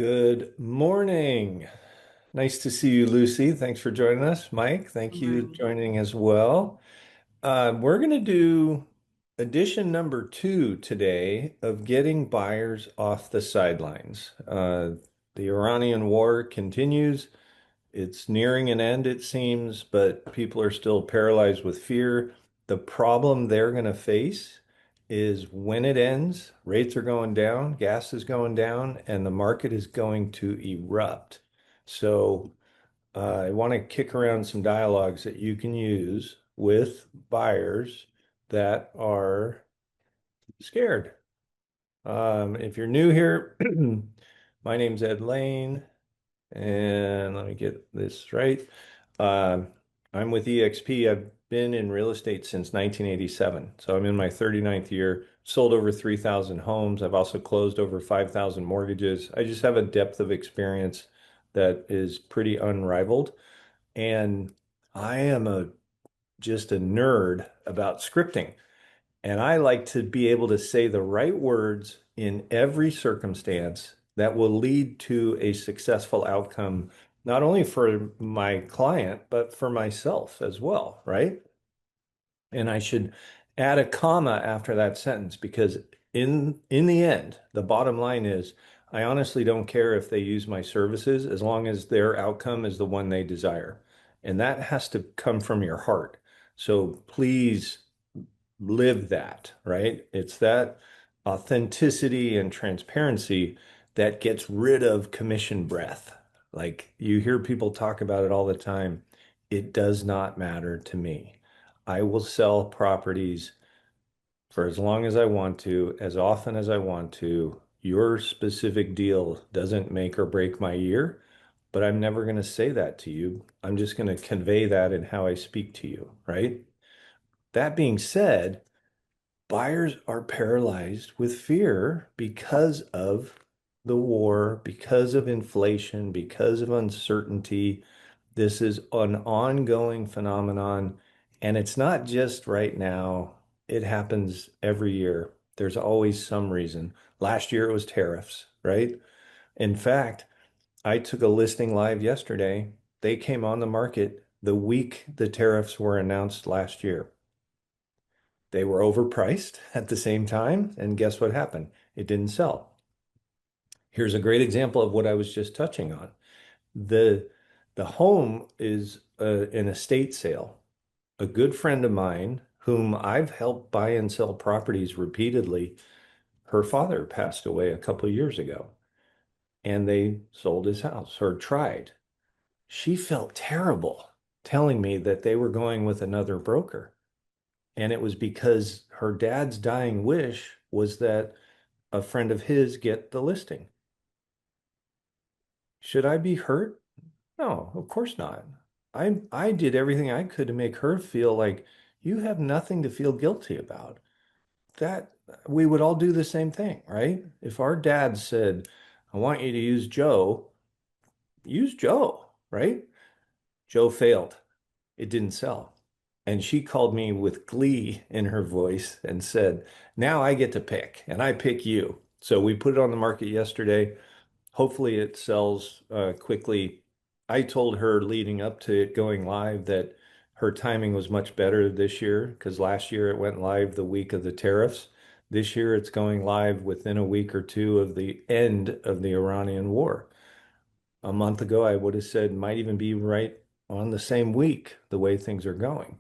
Good morning. Nice to see you, Lucy. Thanks for joining us. Mike, thank you Morning. joining as well. We're going to do edition number two today of getting buyers off the sidelines. The Iranian war continues. It's nearing an end, it seems, but people are still paralyzed with fear. The problem they're going to face is when it ends, rates are going down, gas is going down, and the market is going to erupt. So, I want to kick around some dialogues that you can use with buyers that are scared. If you're new here, my name's Ed Laine. And let me get this right. Um, I'm with EXP. I've been in real estate since 1987. So I'm in my 39th year, sold over 3,000 homes. I've also closed over 5,000 mortgages. I just have a depth of experience that is pretty unrivaled. And I am just a nerd about scripting. And I like to be able to say the right words in every circumstance that will lead to a successful outcome, not only for my client, but for myself as well, right? And I should add a comma after that sentence because in the end, the bottom line is I honestly don't care if they use my services as long as their outcome is the one they desire. And that has to come from your heart. So please live that, right? It's that authenticity and transparency that gets rid of commission breath. Like you hear people talk about it all the time. It does not matter to me. I will sell properties for as long as I want to, as often as I want to. Your specific deal doesn't make or break my year, but I'm never going to say that to you. I'm just going to convey that in how I speak to you, right? That being said, buyers are paralyzed with fear because of the war, because of inflation, because of uncertainty. This is an ongoing phenomenon, and it's not just right now. It happens every year. There's always some reason. Last year it was tariffs, right? In fact, I took a listing live yesterday. They came on the market the week the tariffs were announced last year. They were overpriced at the same time, and guess what happened? It didn't sell. Here's a great example of what I was just touching on. The the home is an estate sale. A good friend of mine, whom I've helped buy and sell properties repeatedly, her father passed away a couple of years ago, and they sold his house or tried. She felt terrible telling me that they were going with another broker. And it was because her dad's dying wish was that a friend of his get the listing. Should I be hurt? No, of course not. I did everything I could to make her feel like you have nothing to feel guilty about. That we would all do the same thing, right? If our dad said, I want you to use Joe, right? Joe failed. It didn't sell. And she called me with glee in her voice and said, now I get to pick, and I pick you. So we put it on the market yesterday. Hopefully it sells quickly. I told her leading up to it going live that her timing was much better this year because last year it went live the week of the tariffs. This year it's going live within a week or two of the end of the Iranian war. A month ago, I would have said might even be right on the same week, the way things are going.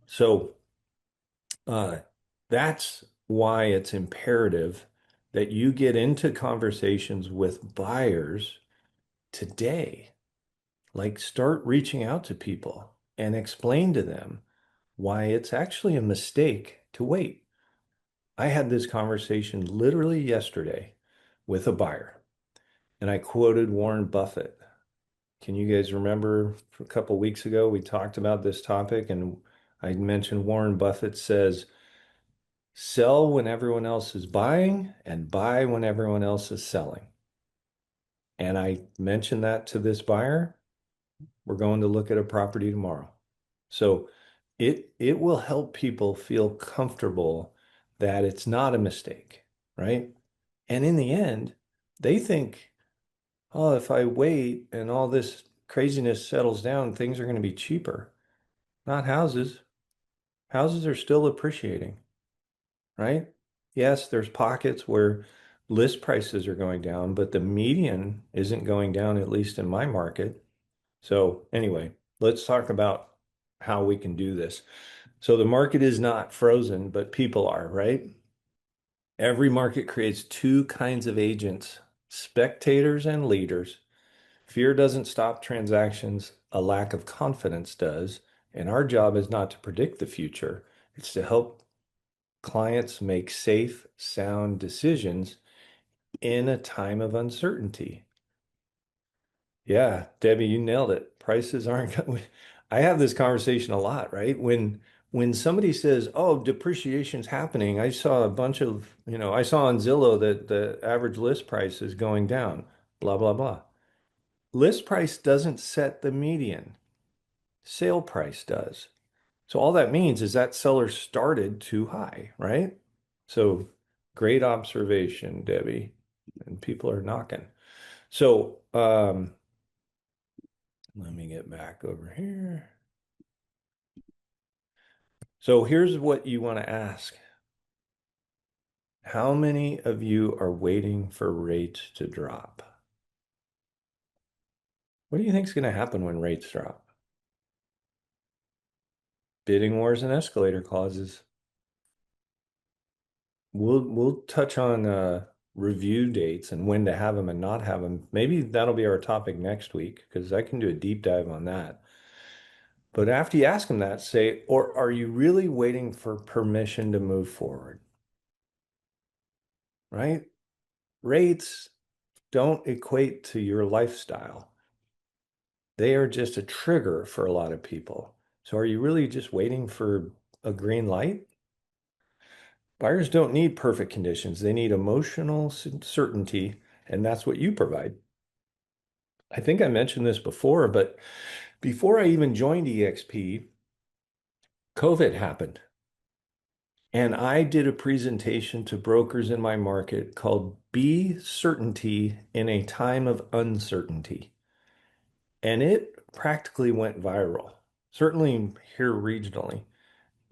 So uh, that's why it's imperative that you get into conversations with buyers today. Like start reaching out to people and explain to them why it's actually a mistake to wait. I had this conversation literally yesterday with a buyer, and I quoted Warren Buffett. Can you guys remember a couple weeks ago we talked about this topic and I mentioned Warren Buffett says, sell when everyone else is buying and buy when everyone else is selling. And I mentioned that to this buyer. We're going to look at a property tomorrow. So it will help people feel comfortable that it's not a mistake, right? And in the end, they think oh, if I wait and all this craziness settles down, things are going to be cheaper. Not houses. Houses are still appreciating, right? Yes, there's pockets where list prices are going down, but the median isn't going down, at least in my market. So, anyway, let's talk about how we can do this. So, the market is not frozen, but people are, right? Every market creates two kinds of agents, spectators and leaders. Fear doesn't stop transactions, a lack of confidence does. And our job is not to predict the future, it's to help clients make safe, sound decisions in a time of uncertainty. Yeah, Debbie, you nailed it. Prices aren't going. I have this conversation a lot, right? When somebody says, "Oh, depreciation's happening," I saw a bunch of, I saw on Zillow that the average list price is going down, blah, blah, blah. List price doesn't set the median. Sale price does. So all that means is that seller started too high, right? So great observation, Debbie. And people are knocking. So let me get back over here. So here's what you want to ask. How many of you are waiting for rates to drop? What do you think is going to happen when rates drop? Bidding wars and escalator clauses. We'll touch on review dates and when to have them and not have them. Maybe that'll be our topic next week because I can do a deep dive on that. But after you ask them that, say, or are you really waiting for permission to move forward? Right? Rates don't equate to your lifestyle. They are just a trigger for a lot of people. So are you really just waiting for a green light? Buyers don't need perfect conditions. They need emotional certainty, and that's what you provide. I think I mentioned this before, but before I even joined EXP, COVID happened. And I did a presentation to brokers in my market called Be Certainty in a Time of Uncertainty. And it practically went viral, certainly here regionally.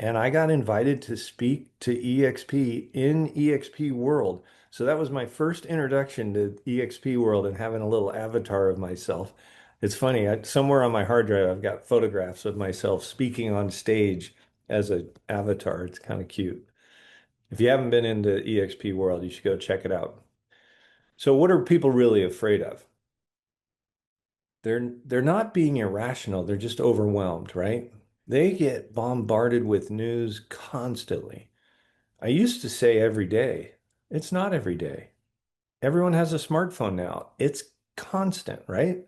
And I got invited to speak to EXP in EXP World. So that was my first introduction to EXP World and having a little avatar of myself. It's funny, somewhere on my hard drive, I've got photographs of myself speaking on stage as an avatar. It's kind of cute. If you haven't been into EXP World, you should go check it out. So what are people really afraid of? They're not being irrational, they're just overwhelmed, right? They get bombarded with news constantly. I used to say every day. It's not every day. Everyone has a smartphone now. It's constant, right?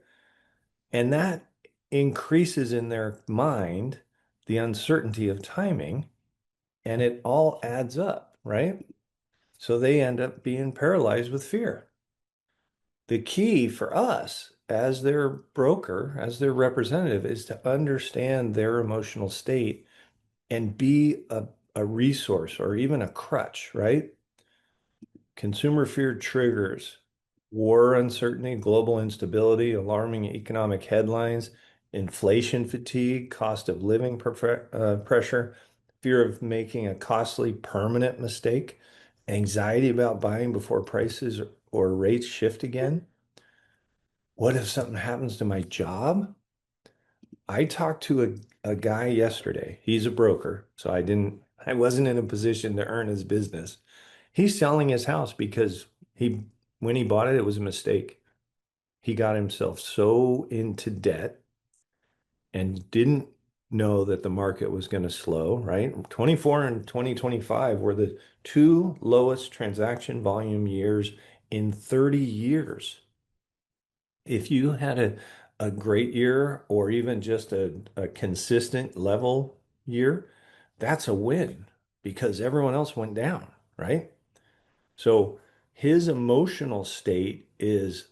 And that increases in their mind the uncertainty of timing, and it all adds up, right? So they end up being paralyzed with fear. The key for us as their broker, as their representative, is to understand their emotional state and be a resource or even a crutch, right? Consumer fear triggers war uncertainty, global instability, alarming economic headlines, inflation fatigue, cost of living pressure, fear of making a costly permanent mistake, anxiety about buying before prices or rates shift again. What if something happens to my job? I talked to a guy yesterday. He's a broker, so I wasn't in a position to earn his business. He's selling his house because when he bought it, it was a mistake. He got himself so into debt and didn't know that the market was going to slow, right? 24 and 2025 were the two lowest transaction volume years in 30 years. If you had a great year or even just a consistent level year, that's a win because everyone else went down, right? So his emotional state is,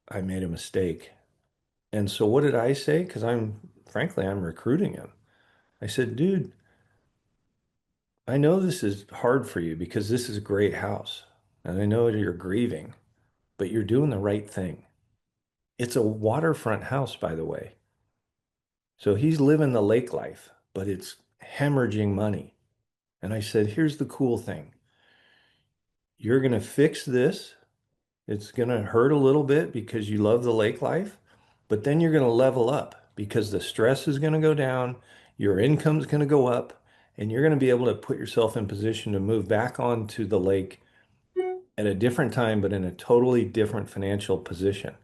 I made a mistake. And so what did I say? Because frankly, I'm recruiting him. I said, dude, I know this is hard for you because this is a great house. And I know you're grieving, but you're doing the right thing. It's a waterfront house, by the way. So he's living the lake life, but it's hemorrhaging money. And I said, here's the cool thing. You're going to fix this. It's going to hurt a little bit because you love the lake life, but then you're going to level up because the stress is going to go down, your income's going to go up, and you're going to be able to put yourself in position to move back onto the lake at a different time, but in a totally different financial position.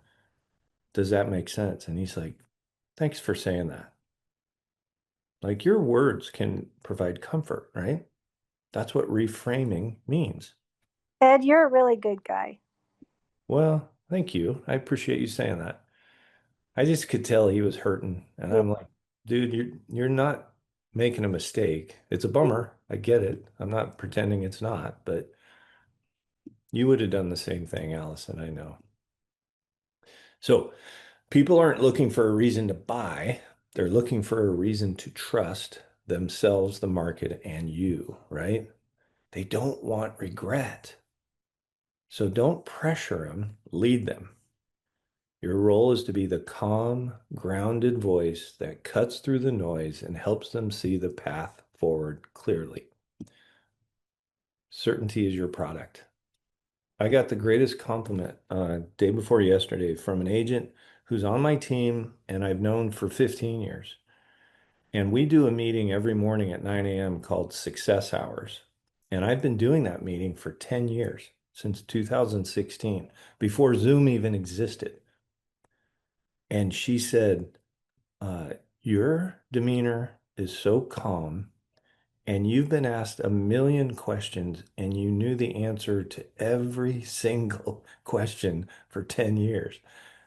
Does that make sense? And he's like, thanks for saying that. Like your words can provide comfort, right? That's what reframing means. Ed, you're a really good guy. Well, thank you. I appreciate you saying that. I just could tell he was hurting, and I'm like, dude, you're not making a mistake. It's a bummer. I get it. I'm not pretending it's not, but you would have done the same thing, Allison, I know. So people aren't looking for a reason to buy. They're looking for a reason to trust themselves, the market, and you, right? They don't want regret. So don't pressure them, lead them. Your role is to be the calm, grounded voice that cuts through the noise and helps them see the path forward clearly. Certainty is your product. I got the greatest compliment day before yesterday from an agent who's on my team and I've known for 15 years. And we do a meeting every morning at 9 a.m. called Success Hours. And I've been doing that meeting for 10 years, since 2016, before Zoom even existed. And she said, uh, your demeanor is so calm, and you've been asked a million questions, and you knew the answer to every single question for 10 years.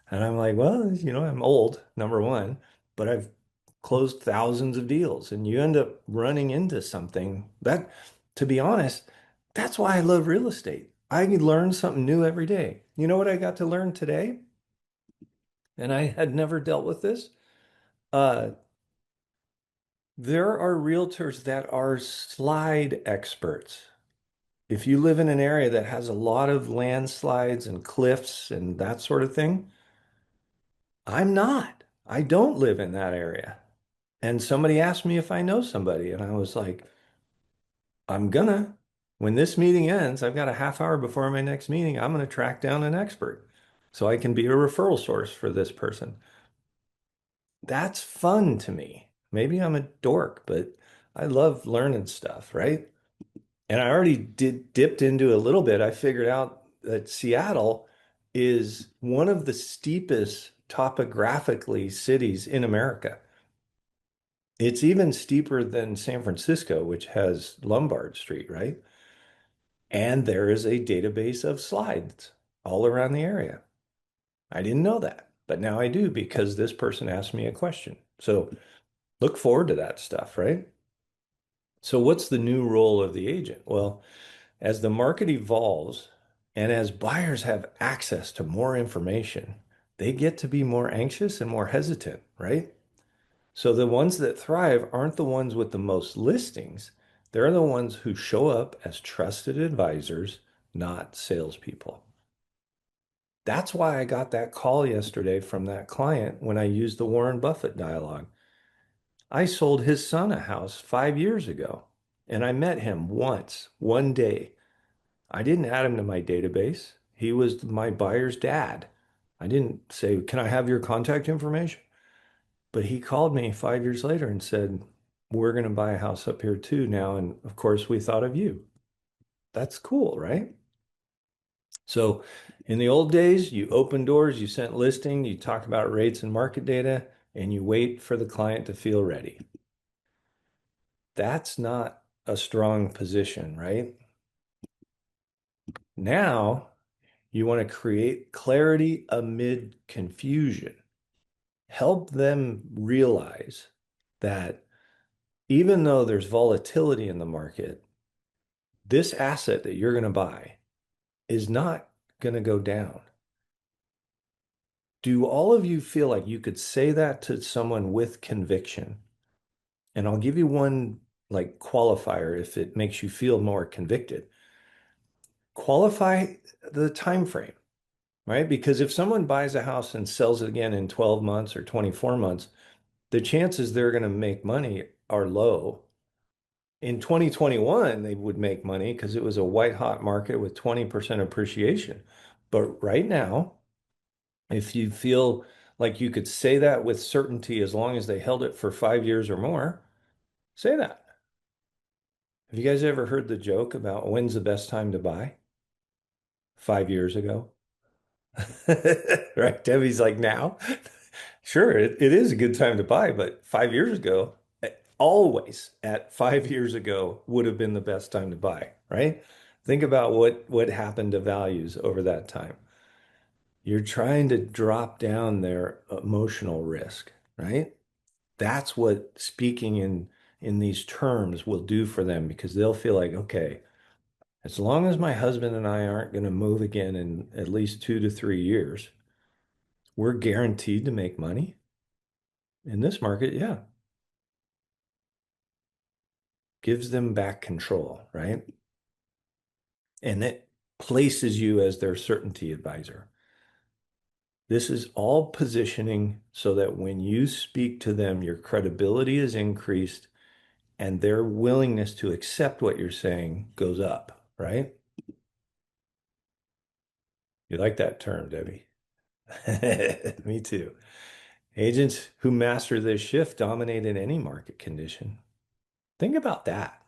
And I'm like, well, I'm old, number one, but I've closed thousands of deals, and you end up running into something that, to be honest, that's why I love real estate. I learn something new every day. You know what I got to learn today? And I had never dealt with this. Uh, there are realtors that are slide experts. If you live in an area that has a lot of landslides and cliffs and that sort of thing, I'm not. I don't live in that area. And somebody asked me if I know somebody, and I was like, I'm gonna. When this meeting ends, I've got a half hour before my next meeting, I'm gonna track down an expert so I can be a referral source for this person. That's fun to me. Maybe I'm a dork, but I love learning stuff, right? And I already dipped into a little bit. I figured out that Seattle is one of the steepest topographically cities in America. It's even steeper than San Francisco, which has Lombard Street, right? And there is a database of slides all around the area. I didn't know that, but now I do because this person asked me a question. So look forward to that stuff, right? So what's the new role of the agent? Well, as the market evolves and as buyers have access to more information, they get to be more anxious and more hesitant, right? So the ones that thrive aren't the ones with the most listings. They're the ones who show up as trusted advisors, not salespeople. That's why I got that call yesterday from that client when I used the Warren Buffett dialogue. I sold his son a house 5 years ago, and I met him once, one day. I didn't add him to my database. He was my buyer's dad. I didn't say, can I have your contact information? But he called me 5 years later and said, we're going to buy a house up here too now. And of course, we thought of you. That's cool, right? So in the old days, you open doors, you sent listing, you talk about rates and market data, and you wait for the client to feel ready. That's not a strong position, right? Now you want to create clarity amid confusion. Help them realize that even though there's volatility in the market, this asset that you're going to buy is not going to go down. Do all of you feel like you could say that to someone with conviction? And I'll give you one like qualifier if it makes you feel more convicted. Qualify the time frame. right? Because if someone buys a house and sells it again in 12 months or 24 months, the chances they're going to make money are low. In 2021, they would make money because it was a white hot market with 20% appreciation. But right now, if you feel like you could say that with certainty as long as they held it for 5 years or more, say that. Have you guys ever heard the joke about when's the best time to buy? 5 years ago. Right? Debbie's like, now? Sure, it is a good time to buy, but 5 years ago, always at 5 years ago would have been the best time to buy, right? Think about what happened to values over that time. You're trying to drop down their emotional risk, right? That's what speaking in these terms will do for them because they'll feel like, okay, as long as my husband and I aren't going to move again in at least 2 to 3 years, we're guaranteed to make money in this market. Yeah, gives them back control, right? And it places you as their certainty advisor. This is all positioning so that when you speak to them, your credibility is increased and their willingness to accept what you're saying goes up, right? You like that term, Debbie? Me too. Agents who master this shift dominate in any market condition. Think about that.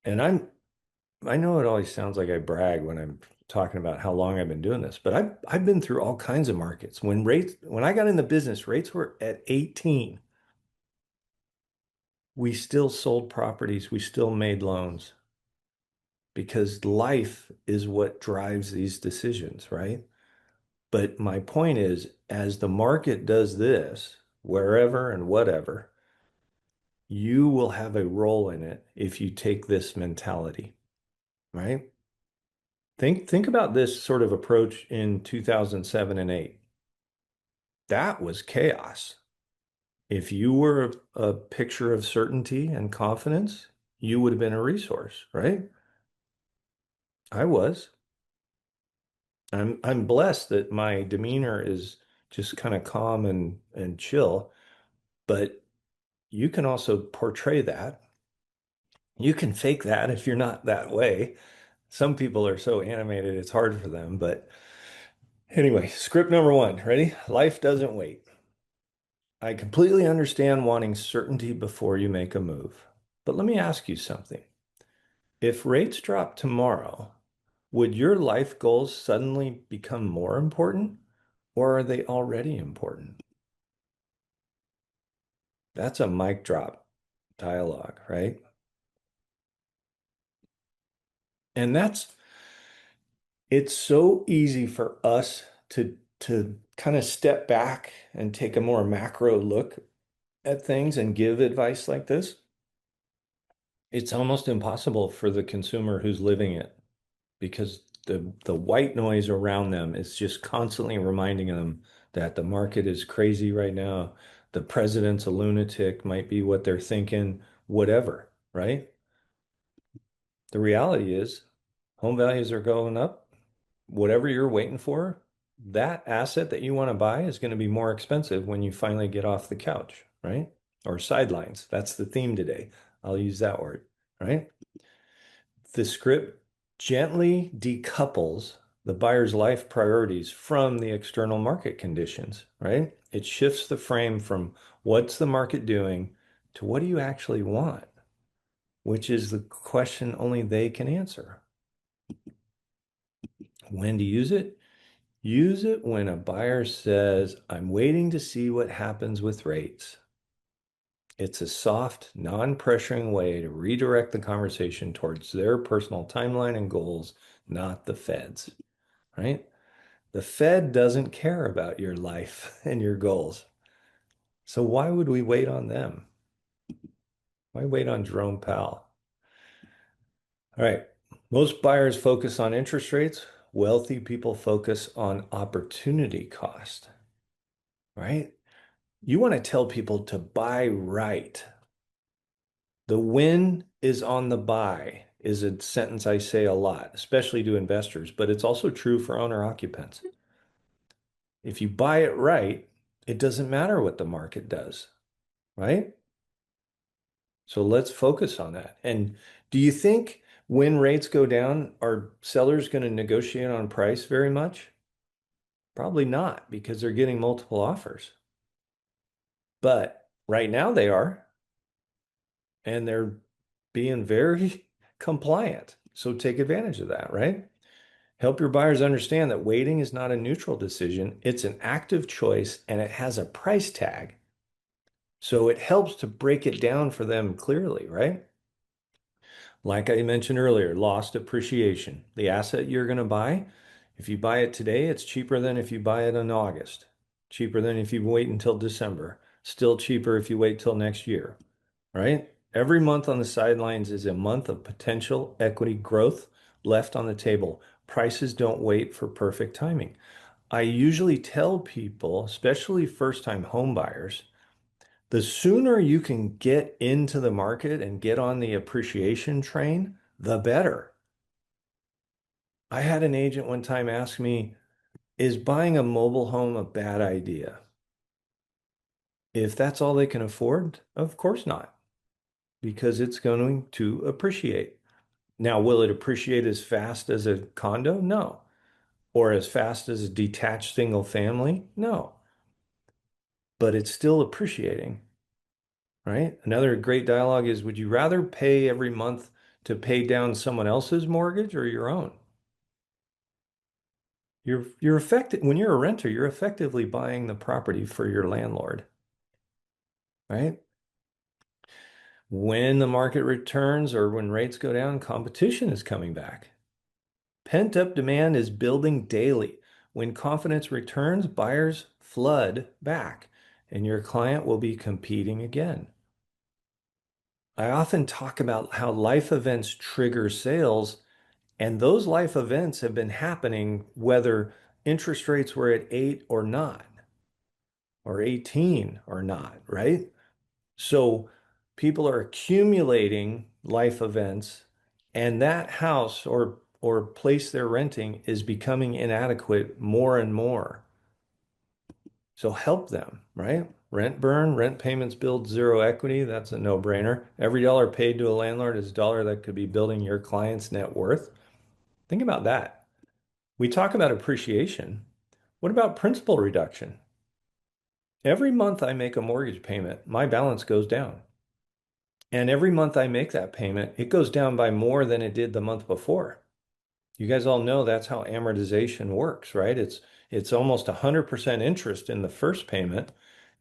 And I know it always sounds like I brag when I'm talking about how long I've been doing this, but I've been through all kinds of markets. When I got in the business, rates were at 18. We still sold properties, we still made loans because life is what drives these decisions, right? But my point is, as the market does this, wherever and whatever, you will have a role in it if you take this mentality, right? Think about this sort of approach in 2007 and 8. That was chaos. If you were a picture of certainty and confidence, you would have been a resource, right? I was. I'm blessed that my demeanor is just kind of calm and chill, but you can also portray that. You can fake that if you're not that way. Some people are so animated, it's hard for them. But anyway, script number one, ready? Life doesn't wait. I completely understand wanting certainty before you make a move. But let me ask you something. If rates drop tomorrow, would your life goals suddenly become more important, or are they already important? That's a mic drop dialogue, right? And it's so easy for us to kind of step back and take a more macro look at things and give advice like this. It's almost impossible for the consumer who's living it because the white noise around them is just constantly reminding them that the market is crazy right now. The president's a lunatic, might be what they're thinking, whatever, right? The reality is home values are going up. Whatever you're waiting for, that asset that you want to buy is going to be more expensive when you finally get off the couch, right? Or sidelines. That's the theme today. I'll use that word, right? The script gently decouples the buyer's life priorities from the external market conditions, right? It shifts the frame from what's the market doing to what do you actually want, which is the question only they can answer. When to use it? Use it when a buyer says, I'm waiting to see what happens with rates. It's a soft, non-pressuring way to redirect the conversation towards their personal timeline and goals, not the Fed's, right? The Fed doesn't care about your life and your goals. So why would we wait on them? Why wait on Jerome Powell? All right. Most buyers focus on interest rates. Wealthy people focus on opportunity cost, right? You want to tell people to buy right. The win is on the buy. is a sentence I say a lot, especially to investors, but it's also true for owner occupants. If you buy it right, it doesn't matter what the market does, right? So let's focus on that. And do you think when rates go down, are sellers going to negotiate on price very much? Probably not because they're getting multiple offers. But right now they are, and they're being very compliant. So take advantage of that, right? Help your buyers understand that waiting is not a neutral decision. It's an active choice and it has a price tag. So it helps to break it down for them clearly, right? Like I mentioned earlier, lost appreciation. The asset you're going to buy, if you buy it today, it's cheaper than if you buy it in August, cheaper than if you wait until December, still cheaper if you wait till next year, right? Every month on the sidelines is a month of potential equity growth left on the table. Prices don't wait for perfect timing. I usually tell people, especially first-time home buyers, the sooner you can get into the market and get on the appreciation train, the better. I had an agent one time ask me, is buying a mobile home a bad idea? If that's all they can afford, of course not, because it's going to appreciate. Now, will it appreciate as fast as a condo? No. Or as fast as a detached single family? No. But it's still appreciating, right? Another great dialogue is, would you rather pay every month to pay down someone else's mortgage or your own? You're effective when you're a renter, you're effectively buying the property for your landlord, right? When the market returns or when rates go down, competition is coming back. Pent-up demand is building daily. When confidence returns, buyers flood back, and your client will be competing again. I often talk about how life events trigger sales, and those life events have been happening whether interest rates were at 8 or not, or 18 or not, right? So people are accumulating life events, and that house or place they're renting is becoming inadequate more and more. So help them, right? Rent burn, rent payments build zero equity. That's a no-brainer. Every dollar paid to a landlord is a dollar that could be building your client's net worth. Think about that. We talk about appreciation. What about principal reduction? Every month I make a mortgage payment, my balance goes down. And every month I make that payment, it goes down by more than it did the month before. You guys all know that's how amortization works, right? It's almost 100% interest in the first payment.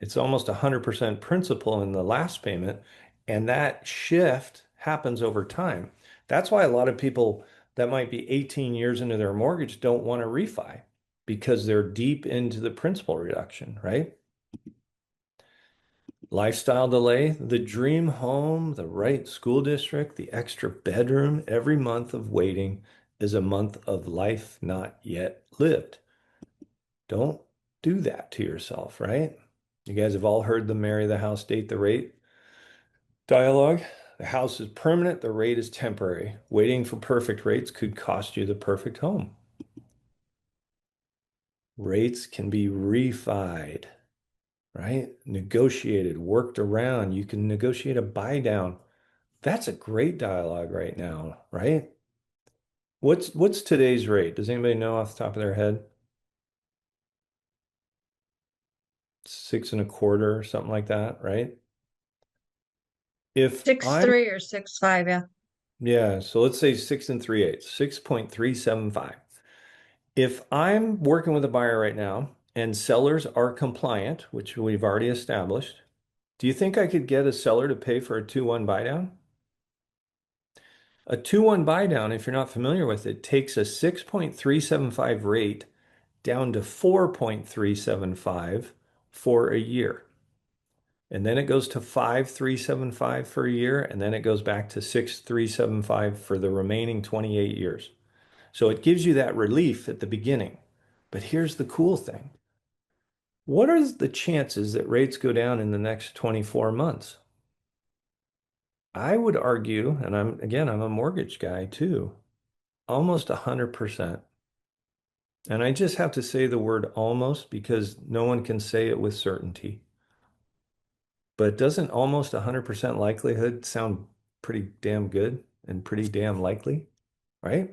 It's almost 100% principal in the last payment. And that shift happens over time. That's why a lot of people that might be 18 years into their mortgage don't want to refi because they're deep into the principal reduction, right? Lifestyle delay, the dream home, the right school district, the extra bedroom, every month of waiting is a month of life not yet lived. Don't do that to yourself, right? You guys have all heard the marry the house, date the rate dialogue. The house is permanent, the rate is temporary. Waiting for perfect rates could cost you the perfect home. Rates can be refied, right? Negotiated, worked around. You can negotiate a buy down. That's a great dialogue right now, right? What's today's rate? Does anybody know off the top of their head? 6.25 or something like that, right? If Six I'm, three or 6.5, yeah. yeah, so let's say 6 3/8, 6.375. If I'm working with a buyer right now and sellers are compliant, which we've already established, do you think I could get a seller to pay for a 2-1 buy down? A 2-1 buy down, if you're not familiar with it, takes a 6.375 rate down to 4.375 for a year. And then it goes to 5.375 for a year, and then it goes back to 6.375 for the remaining 28 years. So it gives you that relief at the beginning. But here's the cool thing. What are the chances that rates go down in the next 24 months? I would argue, and I'm a mortgage guy too, almost 100%. And I just have to say the word almost because no one can say it with certainty. But doesn't almost 100% likelihood sound pretty damn good and pretty damn likely, right?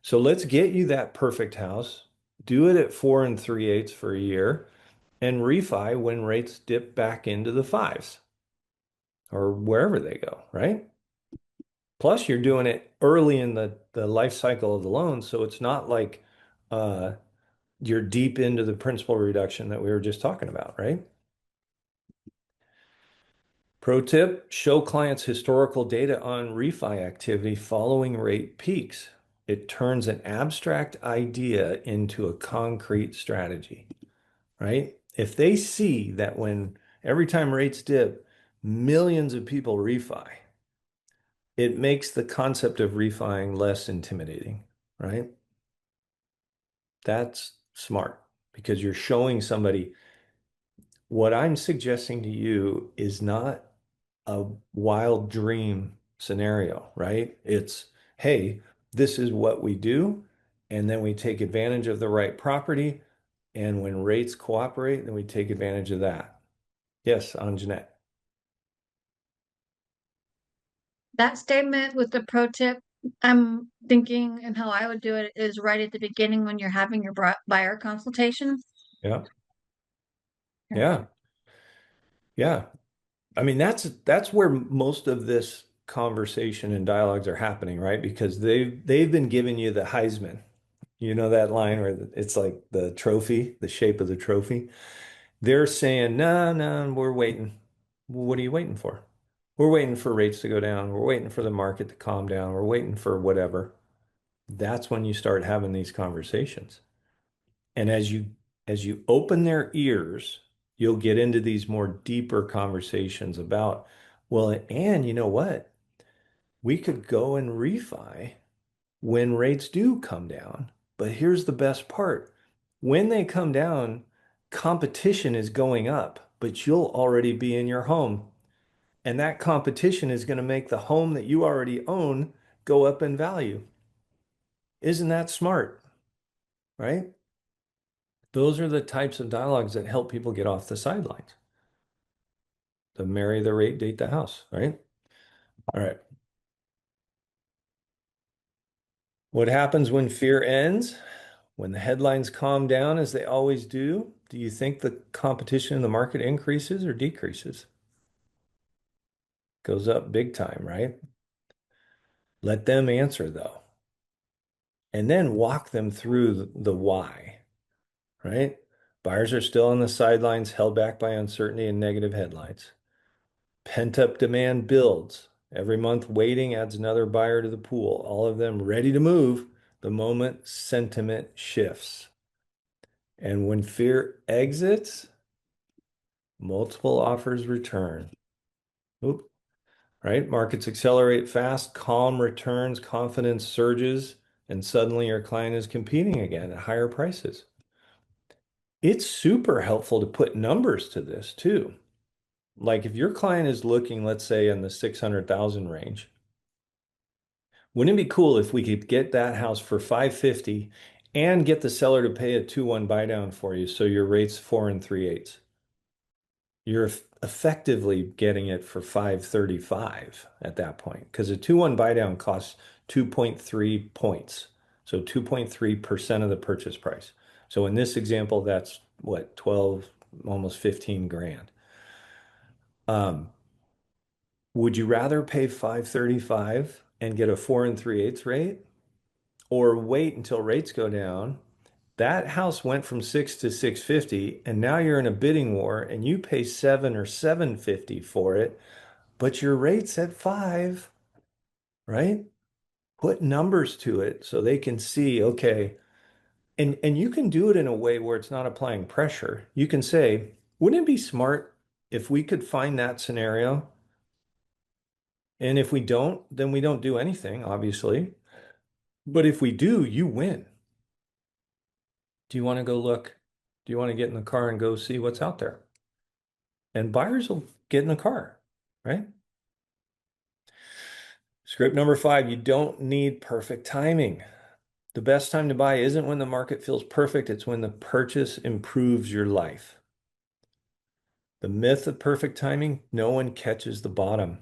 So let's get you that perfect house, do it at 4 3/8 for a year, and refi when rates dip back into the fives or wherever they go, right? Plus, you're doing it early in the life cycle of the loan, so it's not like uh, you're deep into the principal reduction that we were just talking about, right? Pro tip, show clients historical data on refi activity following rate peaks. It turns an abstract idea into a concrete strategy, right? If they see that when every time rates dip, millions of people refi, it makes the concept of refining less intimidating, right? That's smart because you're showing somebody what I'm suggesting to you is not a wild dream scenario, right? It's, hey, this is what we do, and then we take advantage of the right property, and when rates cooperate, then we take advantage of that. Yes, Anjanette. That statement with the pro tip, I'm thinking and how I would do it is right at the beginning when you're having your buyer consultation. Yeah. Yeah. Yeah. Yeah. I mean, that's where most of this conversation and dialogues are happening, right? Because they've been giving you the Heisman. You know that line where it's like the trophy, the shape of the trophy. They're saying, no, no, we're waiting. Well, what are you waiting for? We're waiting for rates to go down. We're waiting for the market to calm down. We're waiting for whatever. That's when you start having these conversations. And as you open their ears, you'll get into these more deeper conversations about, well, and you know what? We could go and refi when rates do come down. But here's the best part. When they come down, competition is going up, but you'll already be in your home. And that competition is going to make the home that you already own go up in value. Isn't that smart? Right? Those are the types of dialogues that help people get off the sidelines. The marry, the rate, date the house, right? All right. What happens when fear ends? When the headlines calm down, as they always do you think the competition in the market increases or decreases? Goes up big time, right? Let them answer though, and then walk them through the why, right? Buyers are still on the sidelines, held back by uncertainty and negative headlines. Pent-up demand builds. Every month waiting adds another buyer to the pool, all of them ready to move the moment sentiment shifts. And when fear exits, multiple offers return. Oop, right? Markets accelerate fast, calm returns, confidence surges, and suddenly your client is competing again at higher prices. It's super helpful to put numbers to this too. Like if your client is looking, let's say, in the 600,000 range, wouldn't it be cool if we could get that house for 550 and get the seller to pay a 2-1 buy down for you so your rate's 4 3/8? You're effectively getting it for 535 at that point because a 2-1 buy down costs 2.3 points. So 2.3% of the purchase price. So in this example, that's what, 12, almost 15 grand. Um, would you rather pay 535 and get a 4 3/8 rate or wait until rates go down? That house went from 6 to 650, and now you're in a bidding war and you pay 7 or 750 for it, but your rate's at 5, right? Put numbers to it so they can see, okay, and you can do it in a way where it's not applying pressure. You can say, wouldn't it be smart if we could find that scenario? And if we don't, then we don't do anything, obviously. But if we do, you win. Do you want to go look? Do you want to get in the car and go see what's out there? And buyers will get in the car, right? Script number five, you don't need perfect timing. The best time to buy isn't when the market feels perfect, it's when the purchase improves your life. The myth of perfect timing, no one catches the bottom.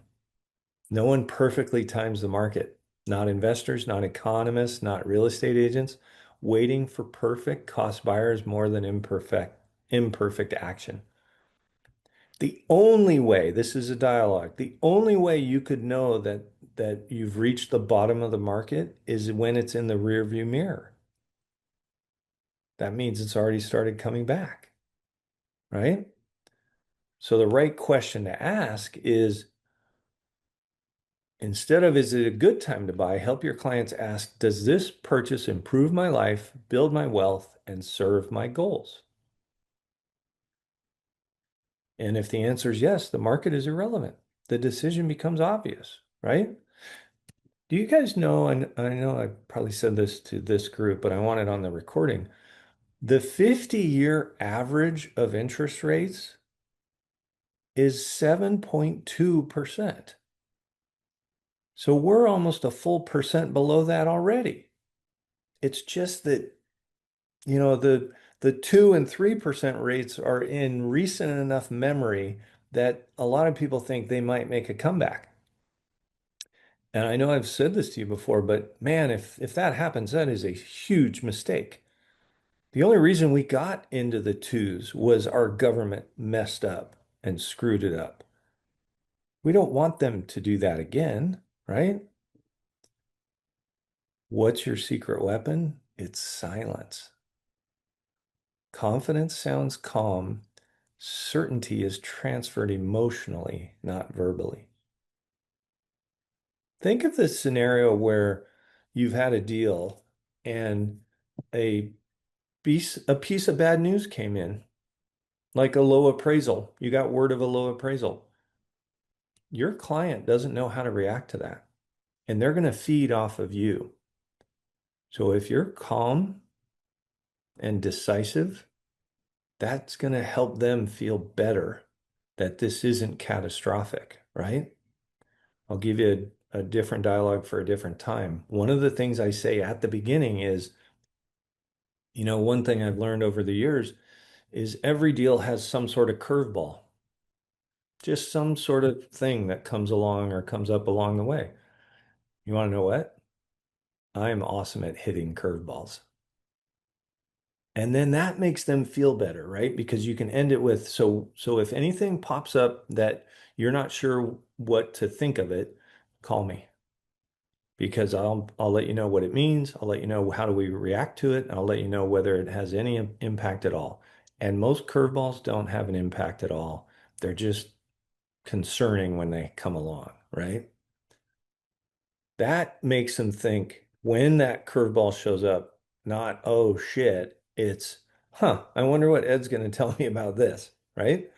No one perfectly times the market. Not investors, not economists, not real estate agents. Waiting for perfect costs buyers more than imperfect action. The only way, this is a dialogue, the only way you could know that you've reached the bottom of the market is when it's in the rear view mirror. That means it's already started coming back, right? So the right question to ask is, instead of is it a good time to buy, help your clients ask, does this purchase improve my life, build my wealth, and serve my goals? And if the answer is yes, the market is irrelevant. The decision becomes obvious, right? Do you guys know, and I know I probably said this to this group, but I want it on the recording. The 50-year average of interest rates is 7.2%. So we're almost a full percent below that already. It's just that, the 2 and 3% rates are in recent enough memory that a lot of people think they might make a comeback. And I know I've said this to you before, but man, if that happens, that is a huge mistake. The only reason we got into the twos was our government messed up and screwed it up. We don't want them to do that again, right? What's your secret weapon? It's silence. Confidence sounds calm. Certainty is transferred emotionally, not verbally. Think of this scenario where you've had a deal and a a piece of bad news came in, like a low appraisal. You got word of a low appraisal. Your client doesn't know how to react to that, and they're going to feed off of you. So if you're calm and decisive, that's going to help them feel better that this isn't catastrophic, right? I'll give you a different dialogue for a different time. One of the things I say at the beginning is, one thing I've learned over the years is every deal has some sort of curveball, just some sort of thing that comes along or comes up along the way. You want to know what? I'm awesome at hitting curveballs. And then that makes them feel better, right? Because you can end it with, so if anything pops up that you're not sure what to think of it, call me because I'll let you know what it means. I'll let you know how do we react to it. And I'll let you know whether it has any impact at all. And most curveballs don't have an impact at all. They're just concerning when they come along, right? That makes them think when that curveball shows up, not, oh shit, it's, I wonder what Ed's going to tell me about this, right?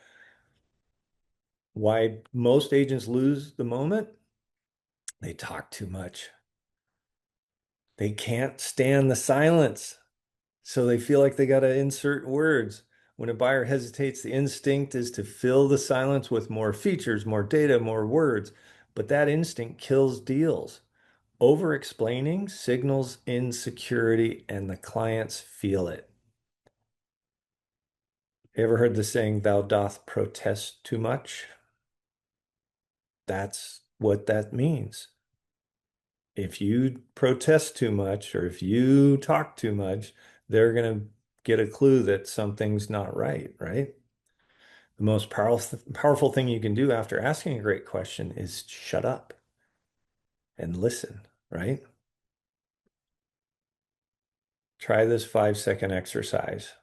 Why most agents lose the moment? They talk too much. They can't stand the silence. So they feel like they got to insert words. When a buyer hesitates, the instinct is to fill the silence with more features, more data, more words. But that instinct kills deals. Over explaining signals insecurity, and the clients feel it. Ever heard the saying, thou doth protest too much? That's what that means. If you protest too much or if you talk too much, they're going to get a clue that something's not right, right? The most powerful thing you can do after asking a great question is shut up and listen, right? Try this 5-second exercise.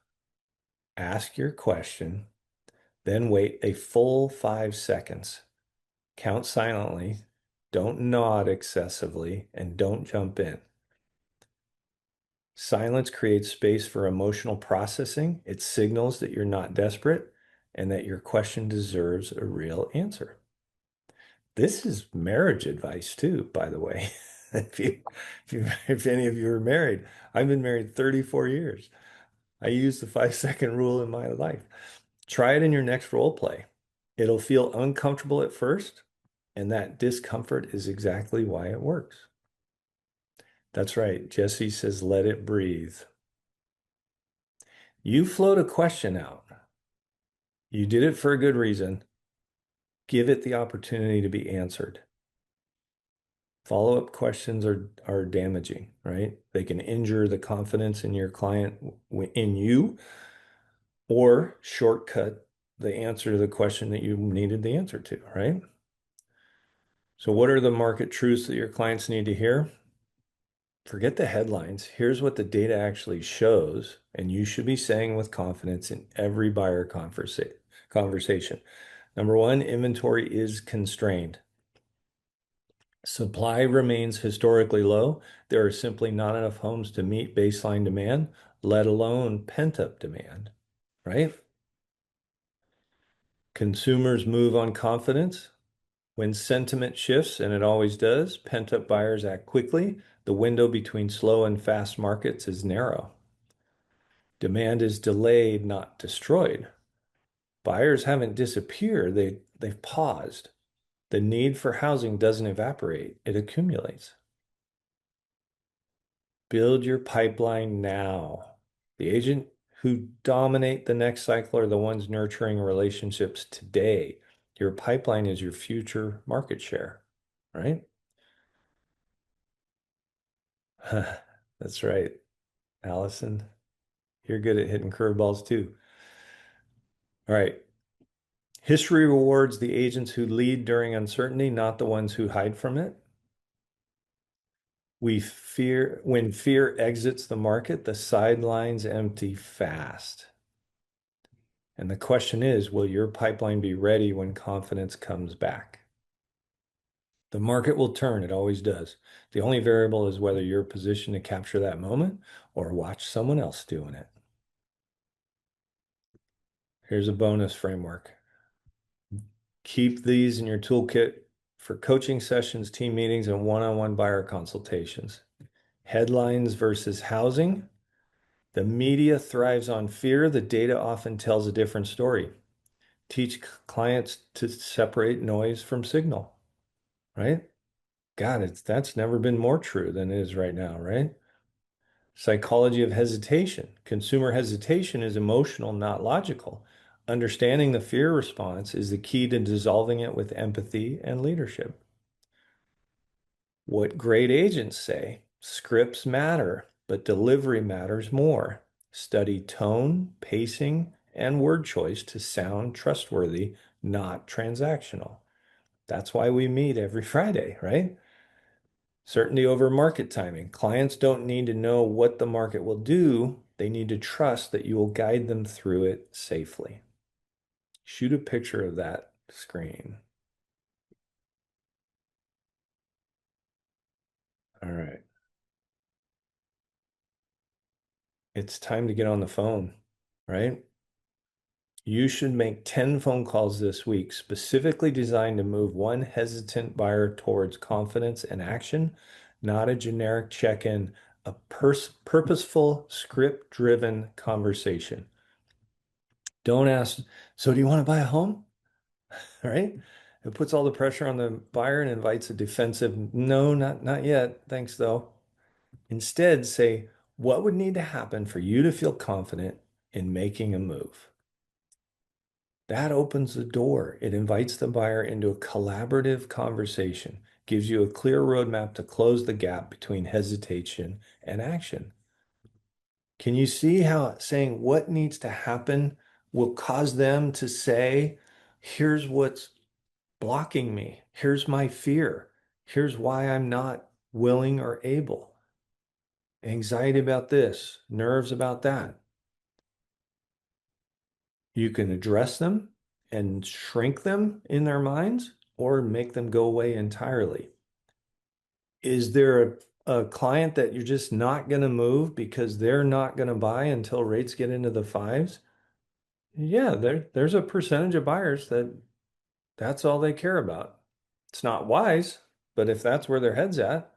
Ask your question, then wait a full 5 seconds. Count silently, don't nod excessively, and don't jump in. Silence creates space for emotional processing. It signals that you're not desperate and that your question deserves a real answer. This is marriage advice too, by the way. If any of you are married, I've been married 34 years. I use the 5-second rule in my life. Try it in your next role play. It'll feel uncomfortable at first, And that discomfort is exactly why it works. That's right. Jesse says, let it breathe. You float a question out. You did it for a good reason. Give it the opportunity to be answered. Follow-up questions are damaging, right? They can injure the confidence in your client in you or shortcut the answer to the question that you needed the answer to, right? So what are the market truths that your clients need to hear? Forget the headlines. Here's what the data actually shows, and you should be saying with confidence in every buyer conversation. Number one, inventory is constrained. Supply remains historically low. There are simply not enough homes to meet baseline demand, let alone pent-up demand, right? Consumers move on confidence. When sentiment shifts, and it always does, pent-up buyers act quickly. The window between slow and fast markets is narrow. Demand is delayed, not destroyed. Buyers haven't disappeared, they've paused. The need for housing doesn't evaporate, it accumulates. Build your pipeline now. The agent who dominate the next cycle are the ones nurturing relationships today. Your pipeline is your future market share, right? That's right, Allison. You're good at hitting curveballs too. All right. History rewards the agents who lead during uncertainty, not the ones who hide from it. When fear exits the market, the sidelines empty fast. And the question is, will your pipeline be ready when confidence comes back? The market will turn, it always does. The only variable is whether you're positioned to capture that moment or watch someone else doing it. Here's a bonus framework. Keep these in your toolkit for coaching sessions, team meetings, and one-on-one buyer consultations. Headlines versus housing. The media thrives on fear. The data often tells a different story. Teach clients to separate noise from signal, right? God, that's never been more true than it is right now, right? Psychology of hesitation. Consumer hesitation is emotional, not logical. Understanding the fear response is the key to dissolving it with empathy and leadership. What great agents say, scripts matter, but delivery matters more. Study tone, pacing, and word choice to sound trustworthy, not transactional. That's why we meet every Friday, right? Certainty over market timing. Clients don't need to know what the market will do. They need to trust that you will guide them through it safely. Shoot a picture of that screen. All right. It's time to get on the phone, right? You should make 10 phone calls this week, specifically designed to move one hesitant buyer towards confidence and action, not a generic check-in, a purposeful, script-driven conversation. Don't ask, so do you want to buy a home? Right? It puts all the pressure on the buyer and invites a defensive, no, not yet. Thanks, though. Instead, say, what would need to happen for you to feel confident in making a move? That opens the door. It invites the buyer into a collaborative conversation, gives you a clear roadmap to close the gap between hesitation and action. Can you see how saying what needs to happen will cause them to say, here's what's blocking me. Here's my fear. Here's why I'm not willing or able. Anxiety about this, nerves about that. You can address them and shrink them in their minds or make them go away entirely. Is there a client that you're just not going to move because they're not going to buy until rates get into the fives? Yeah, there's a percentage of buyers that's all they care about. It's not wise, but if that's where their head's at,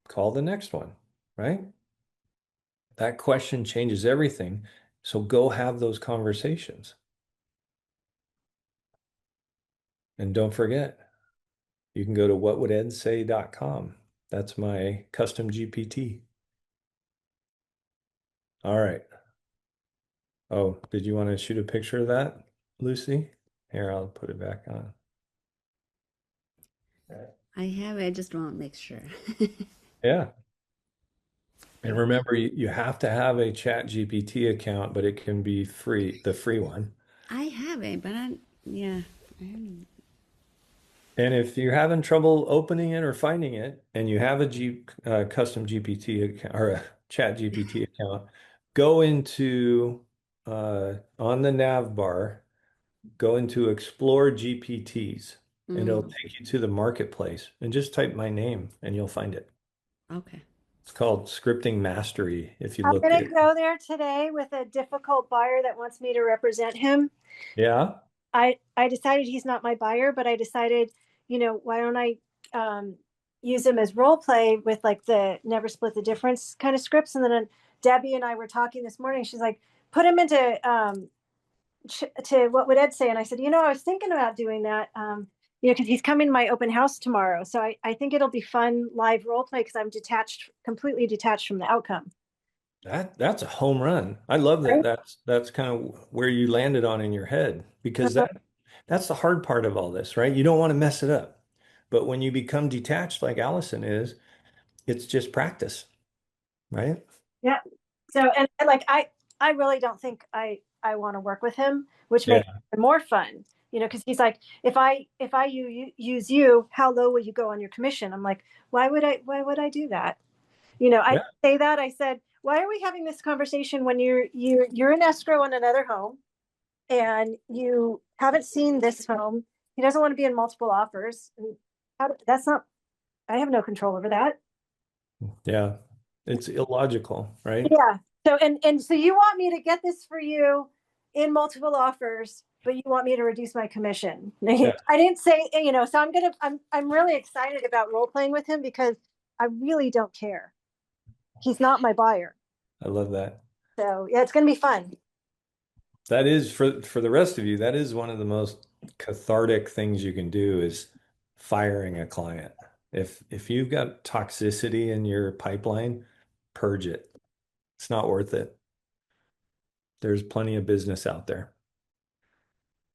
call the next one, right? That question changes everything. So go have those conversations. And don't forget, you can go to whatwouldEdSay.com. That's my custom GPT. All right. Oh, did you want to shoot a picture of that, Lucy? Here, I'll put it back on. I have it, I just want to make sure. Yeah. And remember, you have to have a Chat GPT account, but it can be free, the free one. I have it, but yeah. And if you're having trouble opening it or finding it, and you have a custom GPT account or a Chat GPT account, go into on the nav bar, go into Explore GPTs, and it'll Mm, take you to the marketplace. And just type my name, and you'll find it. okay. It's called Scripting Mastery. If you I'm look gonna at, go there today with a difficult buyer that wants me to represent him. yeah, I decided he's not my buyer, but I decided, why don't I use him as role play with like the never split the difference kind of scripts. And then Debbie and I were talking this morning. She's like, put him into to what would Ed say? And I said, I was thinking about doing that. Because he's coming to my open house tomorrow. So I think it'll be fun live role play because I'm completely detached from the outcome. that's a home run. I love that. Right? That's kind of where you landed on in your head because Uh-huh. that's the hard part of all this, right? You don't want to mess it up. But when you become detached like Allison is, it's just practice, right? Yeah. So and like I really don't think I want to work with him, which Yeah. makes it more fun. Because he's like, if I use you, how low will you go on your commission? I'm like, why would I do that? I Yeah. say that. I said, why are we having this conversation when you're in escrow on another home and you haven't seen this home? He doesn't want to be in multiple offers. That's not. I have no control over that. Yeah. It's illogical, right? Yeah. So and so you want me to get this for you in multiple offers, but you want me to reduce my commission. Yeah. I didn't say, so I'm really excited about role playing with him because I really don't care. He's not my buyer. I love that. So yeah, it's gonna be fun. That is for the rest of you, that is one of the most cathartic things you can do is firing a client. If you've got toxicity in your pipeline, purge it. It's not worth it. There's plenty of business out there.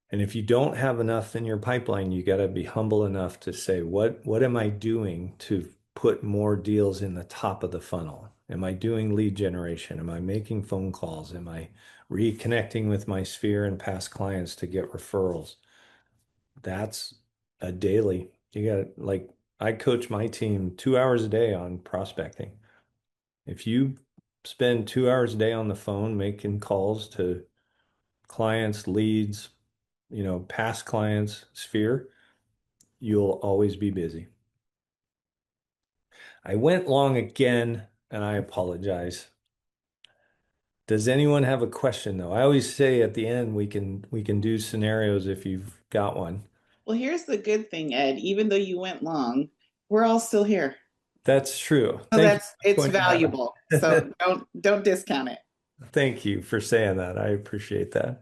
And if you don't have enough in your pipeline, you got to be humble enough to say, what am I doing to put more deals in the top of the funnel? Am I doing lead generation? Am I making phone calls? Am I reconnecting with my sphere and past clients to get referrals? That's a daily. You got like I coach my team 2 hours a day on prospecting. If you spend 2 hours a day on the phone making calls to clients, leads, past clients, sphere, you'll always be busy. I went long again and I apologize. Does anyone have a question though? I always say at the end we can do scenarios if you've got one. Well, here's the good thing, Ed. Even though you went long, we're all still here. That's true. So Thank you for it's pointing that valuable. out. So don't discount it. Thank you for saying that. I appreciate that.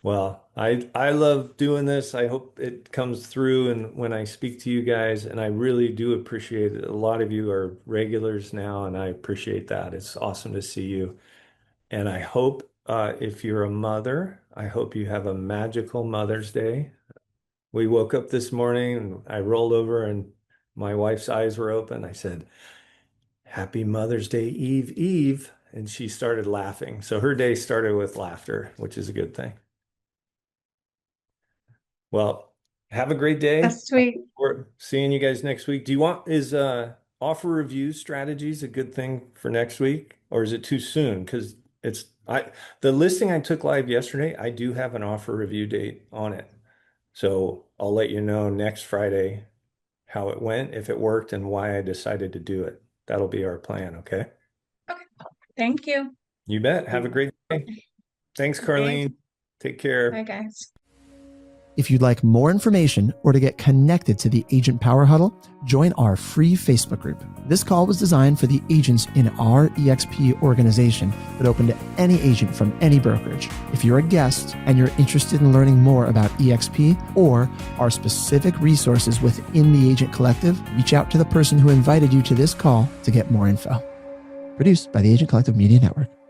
Well, I love doing this. I hope it comes through and when I speak to you guys, and I really do appreciate it. A lot of you are regulars now, and I appreciate that. It's awesome to see you. And I hope if you're a mother, I hope you have a magical Mother's Day. We woke up this morning and I rolled over and my wife's eyes were open. I said, Happy Mother's Day, Eve, Eve. And she started laughing. So her day started with laughter, which is a good thing. Well, have a great day. That's sweet. We're seeing you guys next week. Do you want, is offer review strategies a good thing for next week? Or is it too soon? Because the listing I took live yesterday, I do have an offer review date on it. So I'll let you know next Friday how it went, if it worked, and why I decided to do it. That'll be our plan, okay? Okay. Thank you. You bet. Have a great day. Thanks, Thanks. Carlene. Take care. Bye, guys. If you'd like more information or to get connected to the Agent Power Huddle, join our free Facebook group. This call was designed for the agents in our EXP organization, but open to any agent from any brokerage. If you're a guest and you're interested in learning more about EXP or our specific resources within the Agent Collective, reach out to the person who invited you to this call to get more info. Produced by the Agent Collective Media Network.